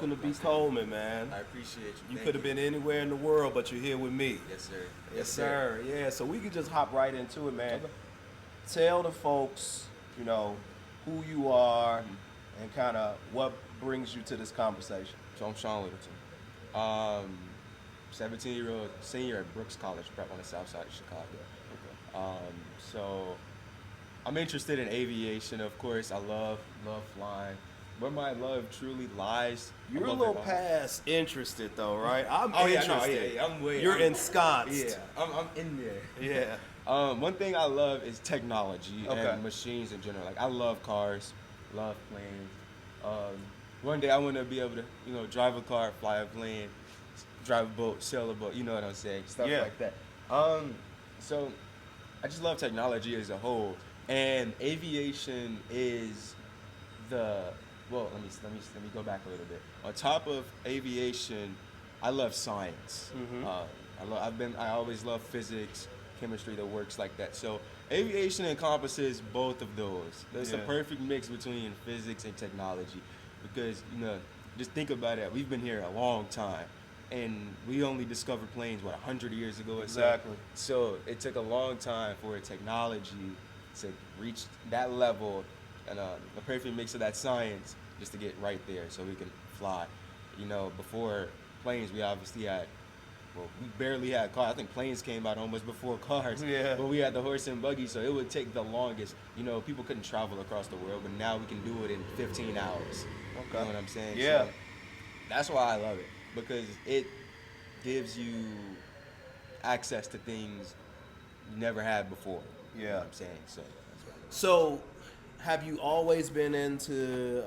welcome to be Coleman, man. I appreciate you. You could have been anywhere in the world, but you're here with me. Yes, sir. Yes, sir. Yeah, so we could just hop right into it, man. Okay. Tell the folks, who you are and kind of what brings you to this conversation. So I'm Sean Littleton. 17-year-old senior at Brooks College Prep on the south side of Chicago. So I'm interested in aviation, of course. I love flying. Where my love truly lies. You're a little past interested, though, right? I'm interested. Yeah, I'm way. You're ensconced. Yeah, I'm in there. Yeah. One thing I love is technology Okay. and machines in general. Like I love cars, love planes. One day I want to be able to, drive a car, fly a plane, drive a boat, sail a boat. You know what I'm saying? Stuff Yeah. like that. So I just love technology as a whole, and aviation is let me go back a little bit. On top of aviation, I love science. I always love physics, chemistry, the works like that. So aviation encompasses both of those. There's a perfect mix between physics and technology, because just think about it. We've been here a long time, and we only discovered planes 100 years ago. Exactly. So it took a long time for technology to reach that level, and a perfect mix of that science just to get right there so we can fly. Before planes, we obviously we barely had cars. I think planes came out almost before cars. Yeah. But we had the horse and buggy, so it would take the longest. People couldn't travel across the world, but now we can do it in 15 hours. Okay. You know what I'm saying? Yeah. So that's why I love it, because it gives you access to things you never had before. Yeah. You know what I'm saying? So that's what I love. So, have you always been into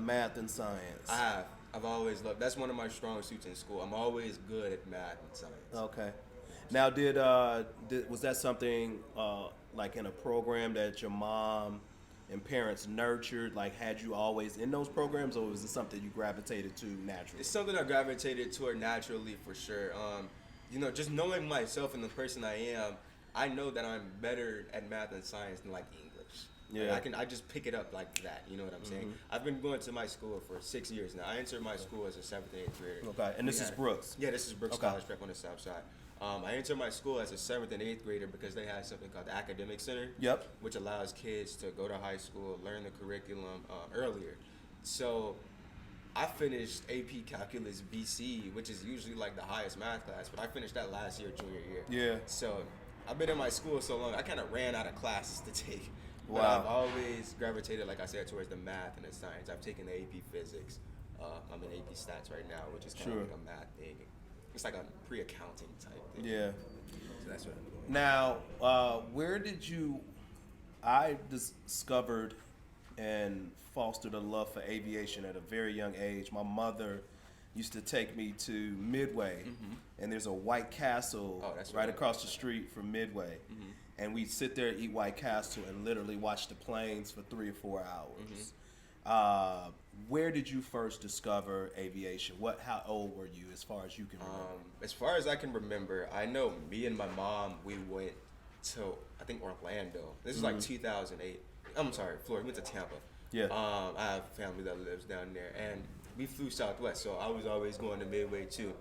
math and science? I have. I've always loved. That's one of my strong suits in school. I'm always good at math and science. Okay. Now, was that something like in a program that your mom and parents nurtured? Like, had you always in those programs, or was it something you gravitated to naturally? It's something I gravitated toward naturally, for sure. Just knowing myself and the person I am, I know that I'm better at math and science than like English. Yeah. Like, I just pick it up like that. You know what I'm saying? I've been going to my school for 6 years now. I entered my school as a 7th and 8th grader. Okay, and this is Brooks? Yeah, this is Brooks Okay. College Prep on the south side. I entered my school as a 7th and 8th grader because they had something called the Academic Center. Yep. Which allows kids to go to high school, learn the curriculum earlier. So I finished AP Calculus BC, which is usually like the highest math class, but I finished that last year, junior year. Yeah. So I've been in my school so long, I kind of ran out of classes to take. But Wow. I've always gravitated, like I said, towards the math and the science. I've taken the AP Physics. I'm in AP Stats right now, which is kind of like a math thing. It's like a pre-accounting type thing. Yeah. So that's what I'm doing. Now, where did you? I discovered and fostered a love for aviation at a very young age. My mother used to take me to Midway, and there's a White Castle right across the street from Midway. And we'd sit there, eat White Castle, and literally watch the planes for 3 or 4 hours. Where did you first discover aviation? How old were you, as far as you can remember? As far as I can remember, I know me and my mom, we went to, I think, Orlando. This is like 2008. I'm sorry, Florida. We went to Tampa. Yeah. I have family that lives down there, and we flew Southwest, so I was always going to Midway too.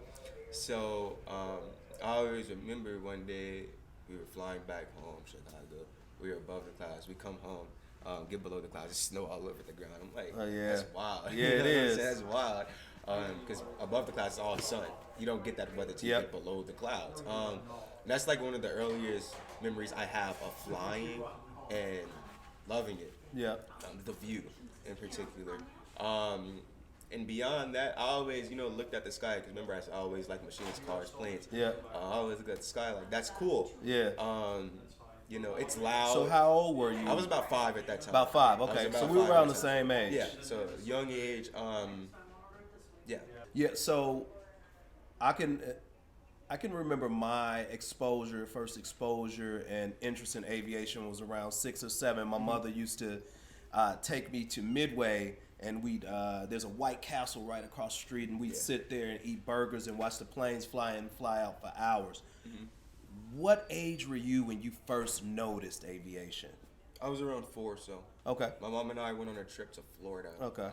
So I always remember one day we were flying back home, Chicago. We were above the clouds. We come home, get below the clouds, it's snow all over the ground. I'm like, that's wild. Yeah, You know it what I'm is. saying? That's wild. Because above the clouds is all sun. You don't get that weather till you get below the clouds. That's like one of the earliest memories I have of flying and loving it. Yeah. The view in particular. And beyond that, I always, looked at the sky, because remember, I always like machines, cars, planes. Yeah. I always look at the sky like, that's cool. Yeah. It's loud. So how old were you? I was about 5 at that time. About 5, I was okay. about So we were 5 around at the that time. same age. Yeah, so young age, yeah. Yeah, so I can remember my first exposure and interest in aviation was around 6 or 7. My mother used to take me to Midway, and there's a White Castle right across the street, and we'd sit there and eat burgers and watch the planes fly in and fly out for hours. What age were you when you first noticed aviation? I was around 4, so. Okay. My mom and I went on a trip to Florida. Okay.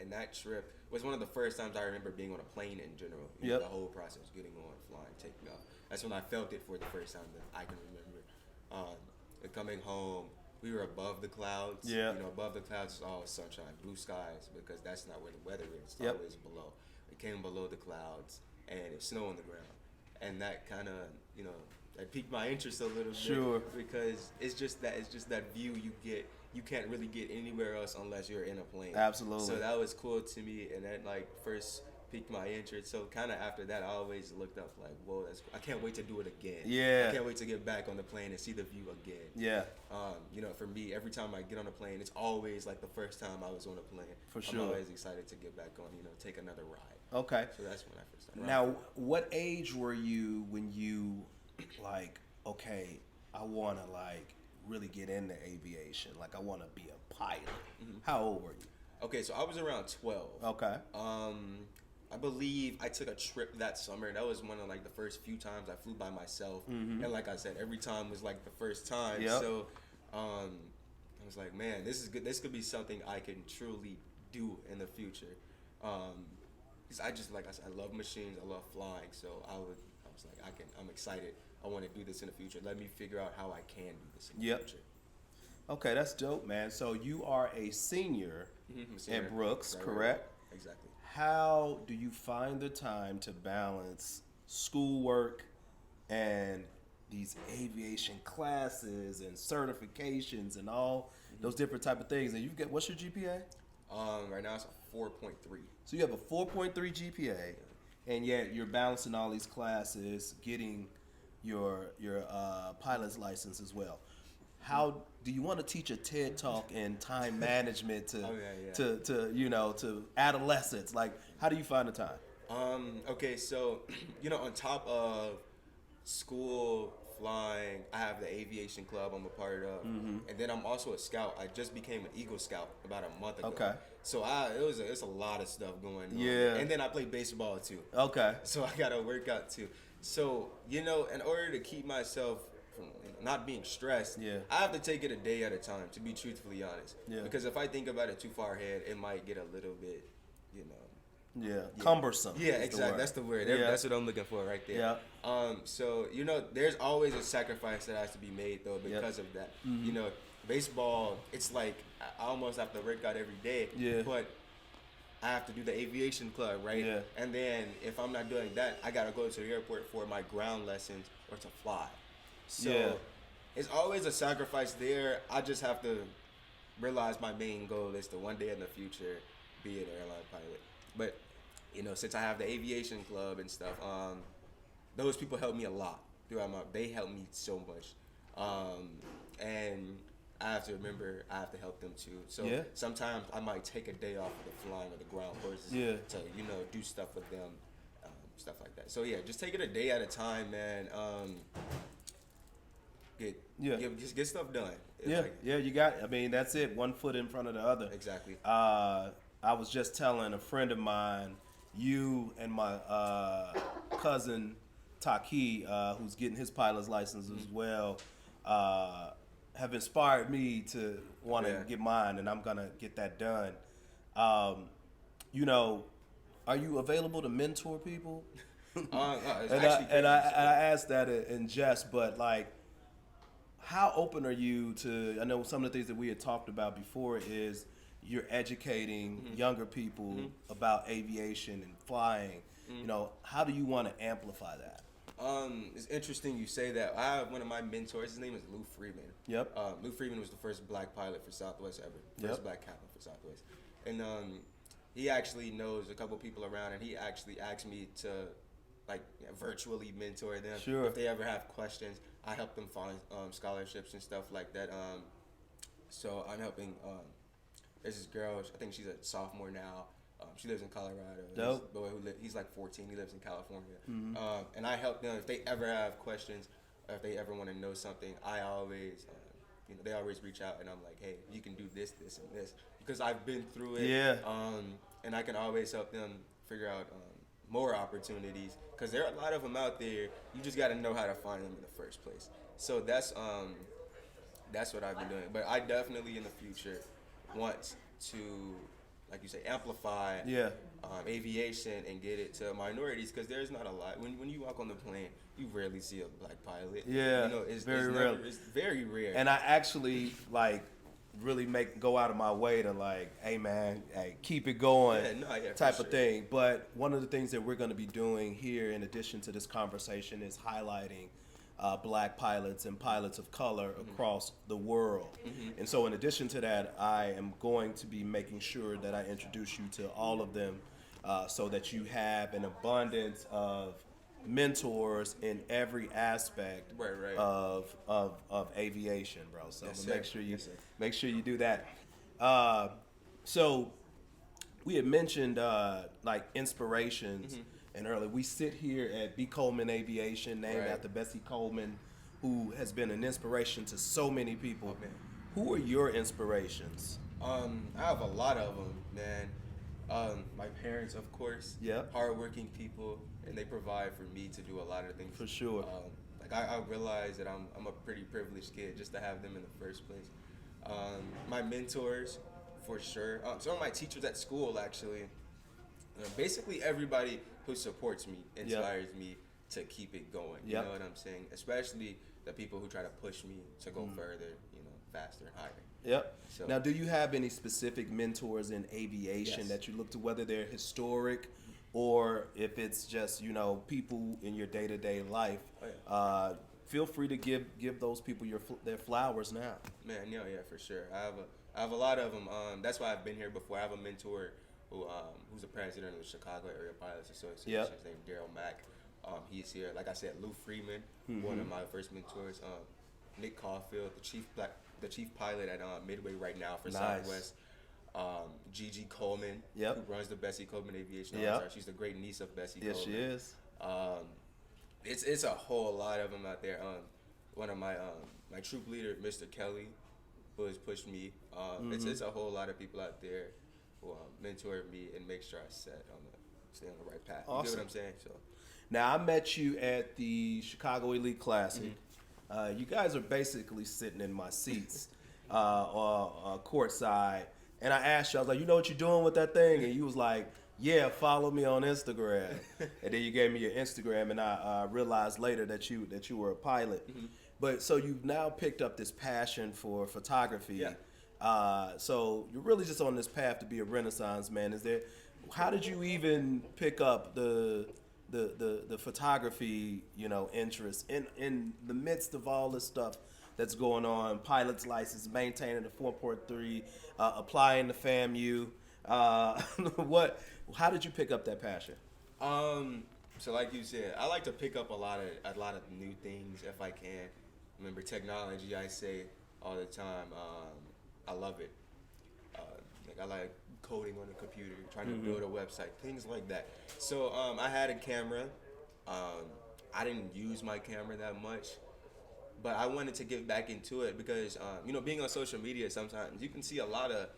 and that trip was one of the first times I remember being on a plane in general. You know, Yep. the whole process, getting on, flying, taking off. That's when I felt it for the first time that I can remember. And coming home, we were above the clouds. Yeah. You know, above the clouds is all sunshine, blue skies, because that's not where the weather is. It's Yep. always below. We came below the clouds, and it's snow on the ground, and that kind of, you know, that piqued my interest a little Sure. bit, because it's just that view you get. You can't really get anywhere else unless you're in a plane. Absolutely. So that was cool to me, and that like first piqued my interest. So kind of after that, I always looked up like, whoa, I can't wait to do it again. Yeah. I can't wait to get back on the plane and see the view again. Yeah. You know, for me, every time I get on a plane, it's always like the first time I was on a plane. For sure. I'm always excited to get back on, you know, take another ride. Okay. So that's when I first started. Now, what age were you when you, like, okay, I want to, like, really get into aviation? Like, I want to be a pilot. How old were you? Okay, so I was around 12. Okay. I believe I took a trip that summer. That was one of like the first few times I flew by myself. And like I said, every time was like the first time. Yep. So I was like, man, this is good. This could be something I can truly do in the future. Because I just, like I said, I love machines. I love flying. So I was like, I'm excited. I want to do this in the future. Let me figure out how I can do this in the Yep. future. Okay, that's dope, man. So you are a senior Senior. at Brooks, Right, correct? right. Exactly. How do you find the time to balance schoolwork and these aviation classes and certifications and all those different type of things? And you get, what's your GPA? Right now it's a 4.3. So you have a 4.3 GPA, and yet you're balancing all these classes, getting your pilot's license as well. How do you want to teach a TED talk in time management to Oh, yeah. to adolescents? Like, how do you find the time? Okay, so, you know, on top of school, flying, I have the aviation club I'm a part of, and then I'm also a scout. I just became an Eagle Scout about a month ago. Okay. So it's a lot of stuff going on. Yeah. And then I play baseball too. Okay. So I gotta work out too. So, you know, in order to keep myself from not being stressed, Yeah. I have to take it a day at a time, to be truthfully honest. Yeah. Because if I think about it too far ahead, it might get a little bit, you know. Yeah. Cumbersome. Yeah, is the exactly. word. That's the word. Yeah. That's what I'm looking for right there. Yeah. So, you know, there's always a sacrifice that has to be made, though, because of that. You know, baseball, it's like I almost have to work out every day. Yeah. But I have to do the aviation club, right? Yeah. And then if I'm not doing that, I got to go to the airport for my ground lessons or to fly. So Yeah. it's always a sacrifice there. I just have to realize my main goal is to one day in the future be an airline pilot. But, you know, since I have the aviation club and stuff, those people help me a lot throughout they help me so much. And I have to remember I have to help them too. So Yeah. sometimes I might take a day off of the flying or the ground courses Yeah. to, you know, do stuff with them, stuff like that. So yeah, just take it a day at a time, man. Just get stuff done. Yeah. Yeah. You got. I mean, that's it. One foot in front of the other. Exactly. I was just telling a friend of mine, you and my cousin Taki, who's getting his pilot's license as well, have inspired me to want to get mine, and I'm gonna get that done. You know, are you available to mentor people? And I asked that in jest, but like, how open are you to? I know some of the things that we had talked about before is you're educating younger people about aviation and flying. You know, how do you want to amplify that? It's interesting you say that. I have one of my mentors. His name is Lou Freeman. Yep. Lou Freeman was the first black pilot for Southwest ever. First black captain for Southwest. And he actually knows a couple people around, and he actually asked me to like virtually mentor them. Sure. If they ever have questions, I help them find scholarships and stuff like that. So I'm helping. There's this girl. I think she's a sophomore now. She lives in Colorado. Dope. Boy he's like 14. He lives in California. And I help them if they ever have questions, or if they ever want to know something. I always, they always reach out, and I'm like, hey, you can do this, this, and this, because I've been through it. Yeah. And I can always help them figure out more opportunities, because there are a lot of them out there. You just got to know how to find them in the first place. So that's what I've been doing. But I definitely in the future want to like you say, amplify Yeah. aviation and get it to minorities, because there's not a lot. When you walk on the plane, you rarely see a black pilot. Yeah, you know, it's very never, rare. it's very rare. And I actually like really go out of my way to like, hey man, hey, keep it going, for type of sure. thing. But one of the things that we're going to be doing here, in addition to this conversation, is highlighting black pilots and pilots of color across the world. And so, in addition to that, I am going to be making sure that I introduce you to all of them, so that you have an abundance of mentors in every aspect Right. of aviation, bro. So Yes, make sir. sure you Yes, sir. make sure you do that. So we had mentioned like inspirations, and earlier we sit here at B. Coleman Aviation, named Right. after Bessie Coleman, who has been an inspiration to so many people. Oh, man. Who are your inspirations? I have a lot of them, man. My parents, of course. Yep. Hardworking people, and they provide for me to do a lot of things. For sure. Like I realize that I'm a pretty privileged kid just to have them in the first place. My mentors, for sure. Some of my teachers at school, actually. Basically, everybody who supports me inspires me to keep it going. You Yep. know what I'm saying? Especially the people who try to push me to go further, faster and higher. Yep. So- Now, do you have any specific mentors in aviation Yes. that you look to, whether they're historic or if it's just, people in your day-to-day life? Oh, yeah. Feel free to give those people their flowers now. Man, yeah, for sure. I have a lot of them. That's why I've been here before. I have a mentor who's the president of the Chicago Area Pilots Association. Yep. His name's Daryl Mack. He's here. Like I said, Lou Freeman, one of my first mentors. Nick Caulfield, the chief pilot at Midway right now for Nice. Southwest. Gigi Coleman, Yep. who runs the Bessie Coleman Aviation. Yep. She's the great niece of Bessie Yes, Coleman. she is. It's a whole lot of them out there. One of my troop leader, Mr. Kelly, who has pushed me. It's a whole lot of people out there who mentor me and make sure I stay on the right path. You Awesome. get what I'm saying? So Now, I met you at the Chicago Elite Classic. You guys are basically sitting in my seats, courtside. And I asked you, I was like, you know what you're doing with that thing? And you was like, yeah, follow me on Instagram. And then you gave me your Instagram, and I realized later that you were a pilot. But so you've now picked up this passion for photography. Yeah. So you're really just on this path to be a Renaissance man. How did you even pick up the photography, interest in the midst of all this stuff that's going on? Pilot's license, maintaining the 4.3, applying to FAMU. How did you pick up that passion? So like you said, I like to pick up a lot of new things if I can. Remember, technology, I say all the time. I love it. I like coding on the computer, trying to build a website, things like that. So I had a camera. I didn't use my camera that much, but I wanted to get back into it because being on social media, sometimes you can see a lot of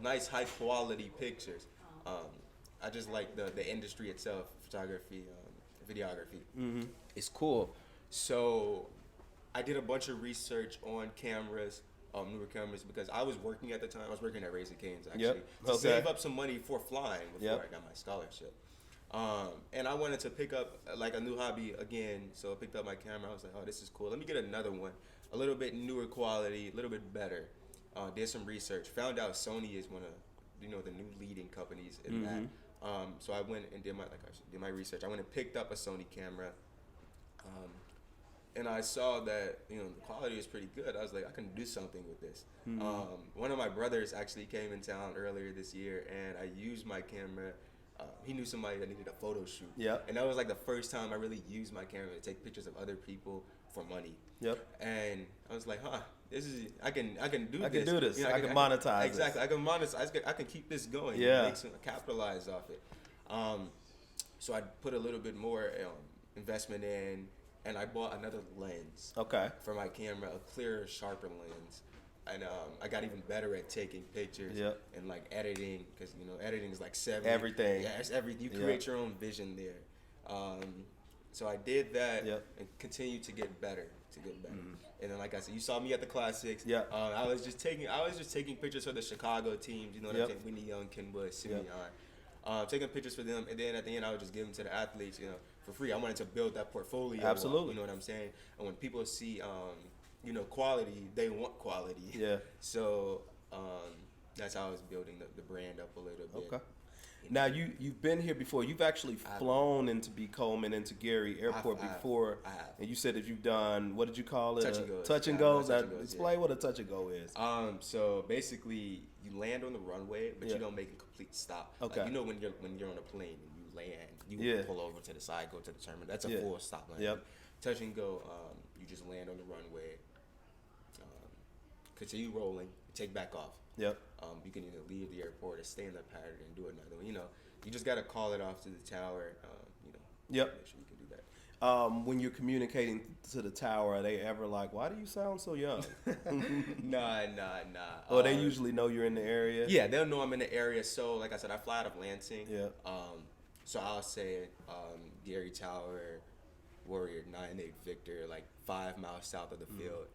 nice, high quality pictures. I just like the industry itself, photography, videography. It's cool. So I did a bunch of research on cameras, newer cameras, because I was working at the time. I was working at Raising Cane's, actually, Yep. to Okay. save up some money for flying before Yep. I got my scholarship. And I wanted to pick up like a new hobby again, so I picked up my camera. I was like, oh, this is cool. Let me get another one, a little bit newer quality, a little bit better. Did some research, found out Sony is one of the new leading companies in that. So I went and did my research. I went and picked up a Sony camera, and I saw that the quality is pretty good. I was like, I can do something with this. One of my brothers actually came in town earlier this year, and I used my camera. He knew somebody that needed a photo shoot. Yep. And that was like the first time I really used my camera to take pictures of other people for money. Yep. And I was like, this is I can do this. I can do this. I can monetize this. Exactly. I can monetize. I can keep this going. Yeah. Capitalize off it. So I put a little bit more investment in, and I bought another lens. Okay. For my camera, a clearer, sharper lens. And I got even better at taking pictures and like editing, because editing is like everything. Yeah, it's everything. You create your own vision there. So I did that and continued to get better. to get better. And then, like I said, you saw me at the Classics. Yeah. I was just taking pictures for the Chicago teams. You know what I'm saying? Whitney Young, Ken Wood, Simeon. Taking pictures for them, and then at the end, I would just give them to the athletes, you know, for free. I wanted to build that portfolio. Absolutely. You know what I'm saying? And when people see, you know, quality, they want quality. Yeah. So that's how I was building the brand up a little bit. Okay. Now you've been here before. You've actually flown into B. Coleman, into Gary Airport before. I have. And you said that you've done, what did you call it? Touch and goes. Touch and Yeah, goes. touch and goes, Explain what a touch and go is. So basically, you land on the runway, but you don't make a complete stop. Okay. Like, you know when you're on a plane and you land, you pull over to the side, go to the terminal. That's a full stop landing. Yep. Touch and go, you just land on the runway, continue rolling, take back off. Yep. You can either leave the airport or stay in the pattern and do another one. You know, you just got to call it off to the tower. You know. Yep. Make sure you can do that. When you're communicating to the tower, are they ever like, "Why do you sound so young?" Nah. Or they usually know you're in the area. Yeah, they'll know I'm in the area. So, like I said, I fly out of Lansing. Yeah. So I'll say Gary Tower, Warrior 98 Victor, like 5 miles south of the field.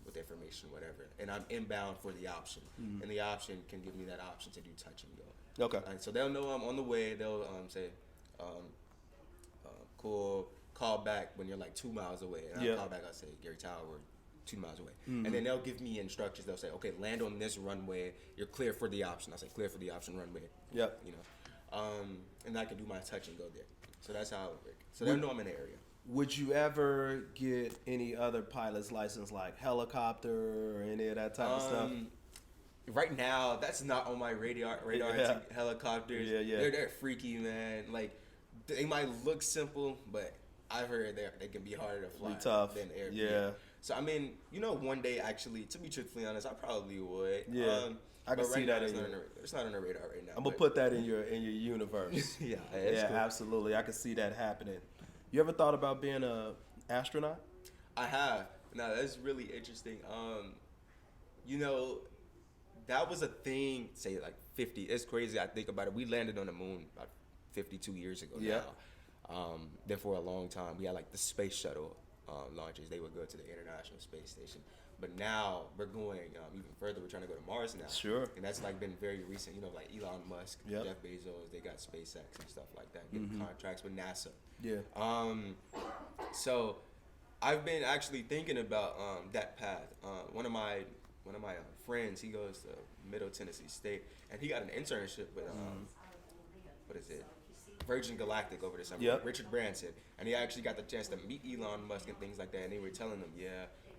With information, whatever, and I'm inbound for the option, and the option can give me that option to do touch and go. Okay. And so they'll know I'm on the way. They'll say, "Cool, call back when you're like 2 miles away." And I'll call back. I'll say, "Gary Tower, we're 2 miles away," and then they'll give me instructions. They'll say, "Okay, land on this runway. You're clear for the option." I'll say, "Clear for the option runway." Yep. You know, and I can do my touch and go there. So that's how it works. So they'll know I'm in the area. Would you ever get any other pilot's license, like helicopter or any of that type of stuff? Right now, that's not on my radar. Yeah. Helicopters, Yeah. they're freaky, man. Like, they might look simple, but I've heard they can be harder to fly tough. than air. Yeah. So I mean, you know, one day actually, to be truthfully honest, I probably would. Yeah. I can but see right that now, in it's not on the radar right now. I'm gonna put that in your universe. Yeah, Yeah, cool. absolutely. I can see that happening. You ever thought about being a astronaut? I have. Now that's really interesting. You know, that was a thing. Say like 50. It's crazy. I think about it. We landed on the moon about 52 years ago. Yeah. Now. Then for a long time, we had like the space shuttle launches. They would go to the International Space Station. But now we're going even further. We're trying to go to Mars now. Sure. And that's like been very recent. You know, like Elon Musk, Yep. Jeff Bezos. They got SpaceX and stuff like that. Getting contracts with NASA. Yeah. So I've been actually thinking about that path. One of my friends, he goes to Middle Tennessee State, and he got an internship with what is it? Virgin Galactic over the summer. Yep. Richard Branson, and he actually got the chance to meet Elon Musk and things like that. And they were telling him,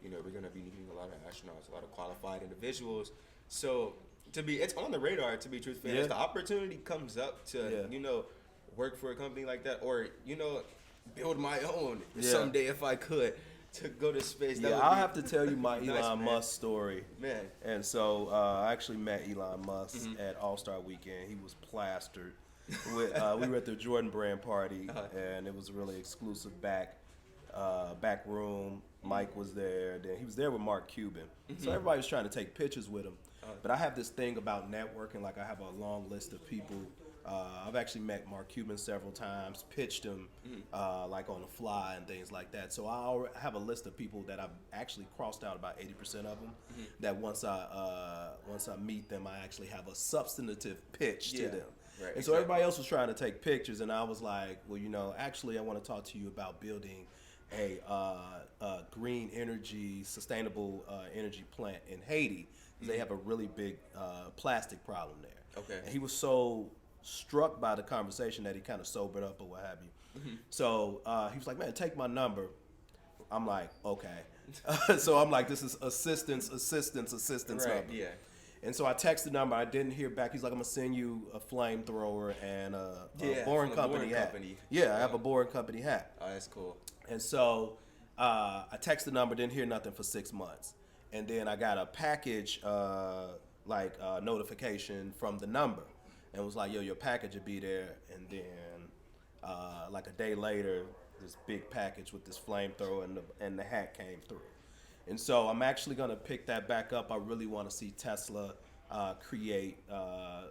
you know, we're gonna be needing a lot of astronauts, a lot of qualified individuals. So it's on the radar. To be truthful, Yeah. if the opportunity comes up to you know, work for a company like that, or you know, build my own someday if I could, to go to space. That would I'll be have to tell you my nice, Elon man. Musk story. Man. And so I actually met Elon Musk at All-Star Weekend. He was plastered. We were at the Jordan Brand party, and it was a really exclusive back room. Mike was there. Then he was there with Mark Cuban. So everybody was trying to take pictures with him. But I have this thing about networking. Like, I have a long list of people. I've actually met Mark Cuban several times, pitched him like on the fly and things like that. So I have a list of people that I've actually crossed out about 80% of them. That once I meet them, I actually have a substantive pitch to them. Right, and so everybody else was trying to take pictures, and I was like, well, you know, actually, I want to talk to you about building a green energy, sustainable energy plant in Haiti. They have a really big plastic problem there. Okay. And he was so struck by the conversation that he kind of sobered up or what have you. So he was like, man, take my number. I'm like, okay. So I'm like, this is assistance Right, number. yeah. And so I texted the number. I didn't hear back. He's like, I'm going to send you a flamethrower and a Boring from the Company Boring hat. Company. Yeah, I have a Boring Company hat. Oh, that's cool. And so I texted the number, didn't hear nothing for 6 months. And then I got a package notification from the number. And was like, yo, your package will be there. And then like a day later, this big package with this flamethrower and the hat came through. And so I'm actually going to pick that back up. I really want to see Tesla create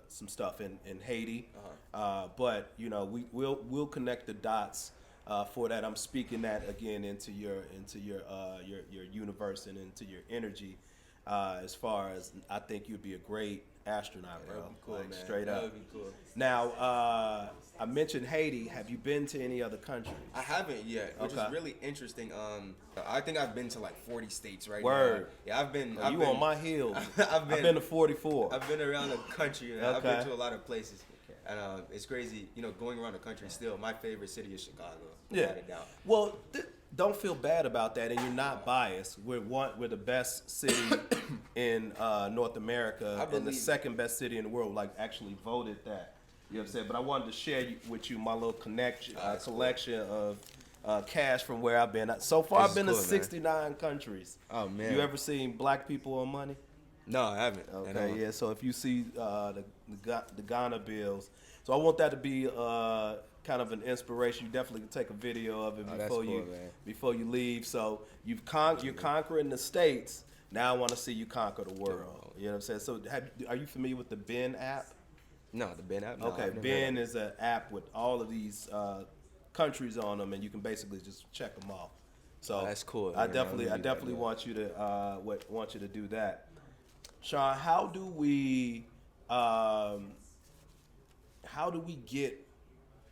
some stuff in Haiti. But, you know, we'll connect the dots for that. I'm speaking that again into your universe and into your energy. As far as I think you'd be a great astronaut, bro. That would be cool, Like, man. straight That up. would be cool. Now, I mentioned Haiti. Have you been to any other countries? I haven't yet, which is Okay. really interesting. I think I've been to like 40 states right Word. now. Yeah, I've been. You on my heels? I've I've been to 44. I've been around the country. Man. I've been Okay. to a lot of places, and it's crazy. You know, going around the country. Still, my favorite city is Chicago. Yeah. Without a doubt. Well, don't feel bad about that, and you're not biased. We're the best city in North America, and the believe- second best city in the world. Like, actually voted that. You know what I'm saying? But I wanted to share with you my little collection of cash from where I've been. So far, This I've been is to cool, man. 69 countries. Oh man. You ever seen black people on money? No, I haven't. at all. Okay, yeah. So if you see the Ghana bills, so I want that to be kind of an inspiration. You definitely can take a video of it Oh, that's before cool, you man. before you leave. So you're conquering the states. Now I want to see you conquer the world. You know what I'm saying? So are you familiar with the Ben app? No, the Ben app. No, Okay, I've never Ben heard is an app with all of these countries on them, and you can basically just check them off. So Oh, that's cool. I Man, definitely I'm gonna do that, want you to want you to do that. Sean, how do we get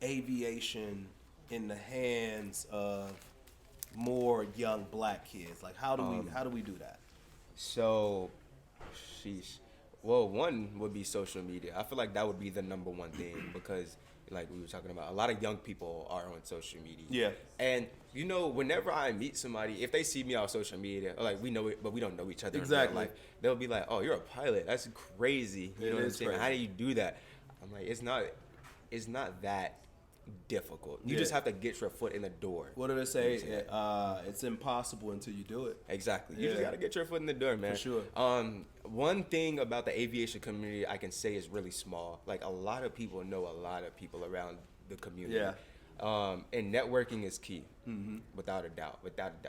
aviation in the hands of more young black kids? Like, how do we do that? So, sheesh. Well, one would be social media. I feel like that would be the number one thing because, like we were talking about, a lot of young people are on social media. Yeah. And you know, whenever I meet somebody, if they see me on social media, or like we know it, but we don't know each other. Exactly. In real life, they'll be like, "Oh, you're a pilot. That's crazy." You It know what I'm is saying? crazy. How do you do that? I'm like, it's not that difficult. You Yeah. just have to get your foot in the door. What do they say? It's impossible until you do it. Exactly. You just Yeah. got to get your foot in the door, man. For sure. One thing about the aviation community I can say is really small. Like, a lot of people know a lot of people around the community. Yeah. And networking is key, without a doubt.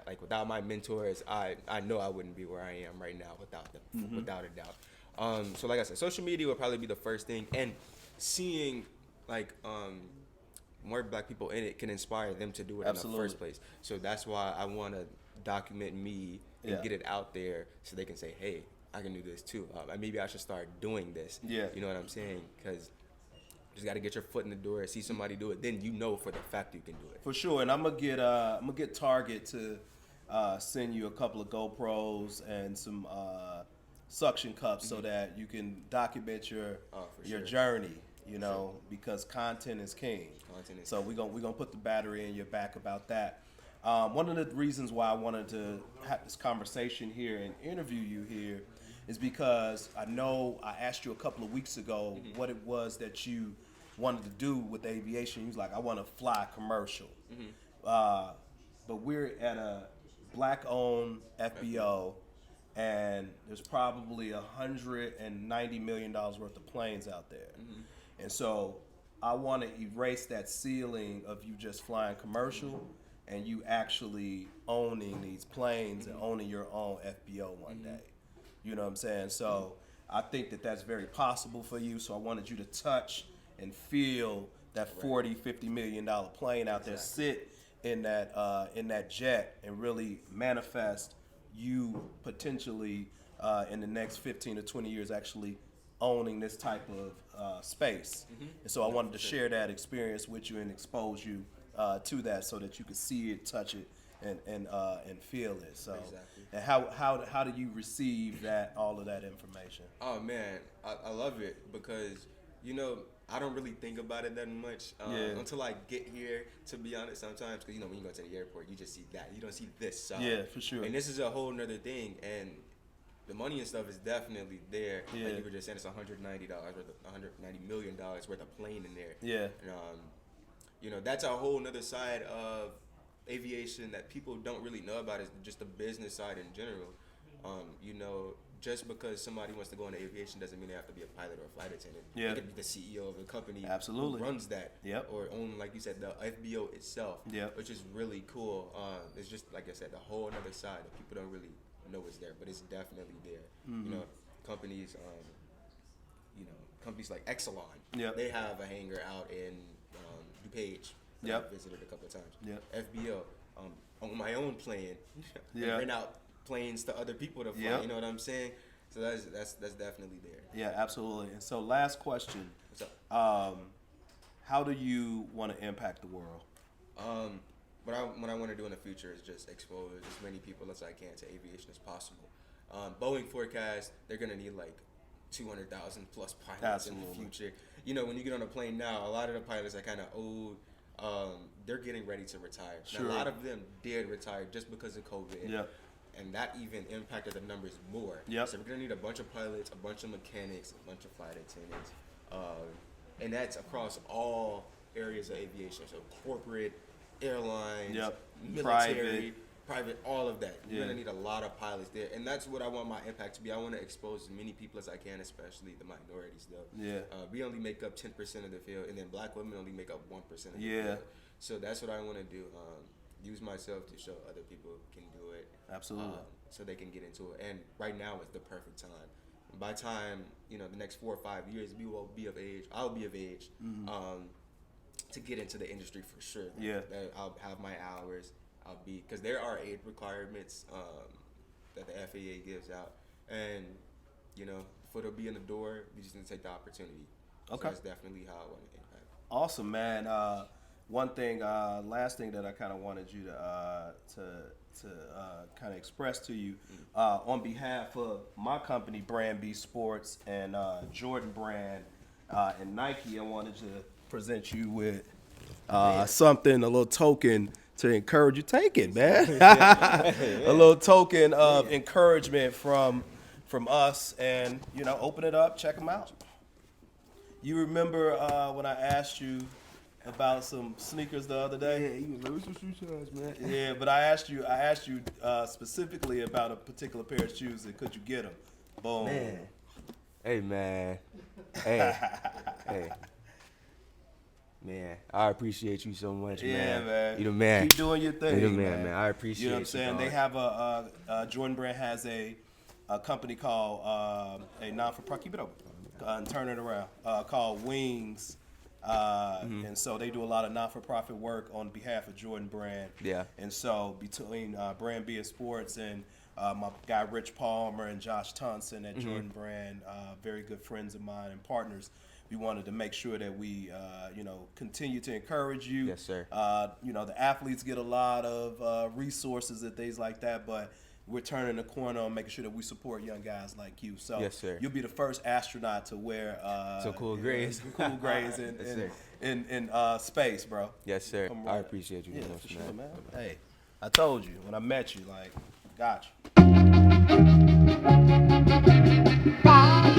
Like, without my mentors, I know I wouldn't be where I am right now without them, without a doubt. So like I said, social media would probably be the first thing, and seeing like more black people in it can inspire them to do it Absolutely. in the first place. So that's why I want to document me and Yeah. get it out there so they can say, hey, I can do this too. And maybe I should start doing this. Yeah. You know what I'm saying? Because you just got to get your foot in the door, see somebody do it. Then you know for the fact you can do it. For sure, and I'm gonna get Target to send you a couple of GoPros and some suction cups so that you can document your For your sure. journey. You know, because content is king. Content is So we're gonna put the battery in your back about that. One of the reasons why I wanted to have this conversation here and interview you here is because I know I asked you a couple of weeks ago what it was that you wanted to do with aviation. You was like, I want to fly commercial. But we're at a black-owned FBO, and there's probably $190 million worth of planes out there. And so I want to erase that ceiling of you just flying commercial and you actually owning these planes and owning your own FBO one day. You know what I'm saying? So I think that that's very possible for you. So I wanted you to touch and feel that $40-50 million plane out there, sit in that jet and really manifest you potentially in the next 15 to 20 years actually owning this type of space. And so I wanted to share that experience with you and expose you to that so that you could see it, touch it, and feel it. So, Exactly. and how do you receive all of that information? Oh man, I love it because, you know, I don't really think about it that much until I get here, to be honest, sometimes. Because, you know, when you go to the airport, you just see that. You don't see this side. Yeah, for sure. And this is a whole nother thing. And the money and stuff is definitely there. Yeah. Like you were just saying, it's $190 $190 million worth of plane in there. Yeah. And, you know, that's a whole nother side of aviation that people don't really know about, is just the business side in general. You know, just because somebody wants to go into aviation doesn't mean they have to be a pilot or a flight attendant. Yeah. They could be the CEO of the company Absolutely. who runs that. Yep. Or own, like you said, the FBO itself. Yep. Which is really cool. It's just, like I said, the whole other side that people don't really know is there, but it's definitely there. You know, companies, companies like Exelon, Yep. they have a hangar out in DuPage, that Yep. I visited a couple of times. Yep. FBO, on my own plane, Yeah. rent out planes to other people to fly. Yep. You know what I'm saying? So that's definitely there. Yeah, absolutely. And so, last question: What's up? how do you want to impact the world? What I want to do in the future is just expose as many people as I can to aviation as possible. Boeing forecast they're gonna need like 200,000 plus pilots in Absolutely. the future. You know, when you get on a plane now, a lot of the pilots are kind of old. They're getting ready to retire. Sure. Now, a lot of them did retire just because of COVID. Yep. And that even impacted the numbers more. Yep. So we're gonna need a bunch of pilots, a bunch of mechanics, a bunch of flight attendants, and that's across all areas of aviation. So corporate, airlines, Yep. military, private, all of that. You're Yeah. gonna need a lot of pilots there, and that's what I want my impact to be. I want to expose as many people as I can, especially the minorities. Though, Yeah. we only make up 10% of the field, and then black women only make up 1% of the Yeah. field. So that's what I want to do. Use myself to show other people can do it. Absolutely. So they can get into it. And right now is the perfect time. By the time, the next 4 or 5 years, we will be of age. I'll be of age to get into the industry for sure. Yeah. I'll have my hours. Because there are age requirements that the FAA gives out. And, for to be in the door, we just need to take the opportunity. Okay. So that's definitely how I want to impact. Awesome, man. One thing, last thing that I kind of wanted you to kind of express to you, on behalf of my company, Brand B Sports, and Jordan Brand, and Nike, I wanted to present you with something, a little token to encourage you. Take it, man. A little token of encouragement from us, and open it up, check them out. You remember when I asked you about some sneakers the other day? Yeah, you was like, what's some shoe size, man? Yeah, but I asked you specifically about a particular pair of shoes, and could you get them? Boom. Man. Hey, man. Hey. Man, I appreciate you so much, Yeah, man. man. You the man. Keep doing your thing, You the man. I appreciate you. Know what I'm saying? dog. They have Jordan Brand has a company called a non-for-profit. Keep it open and turn it around. Called Wings. And so they do a lot of not-for-profit work on behalf of Jordan Brand. Yeah. And so between Brand B Sports and my guy Rich Palmer and Josh Thompson at Jordan Brand, very good friends of mine and partners, we wanted to make sure that we, continue to encourage you. Yes, sir. The athletes get a lot of resources and things like that, but we're turning the corner on making sure that we support young guys like you. So Yes, sir. You'll be the first astronaut to wear Some cool grays. some cool grays Yes, sir. in space, bro. Yes, sir. Come I right. appreciate you Yeah, so much, for sure, man. man. Hey, I told you when I met you, like, got you. Bye.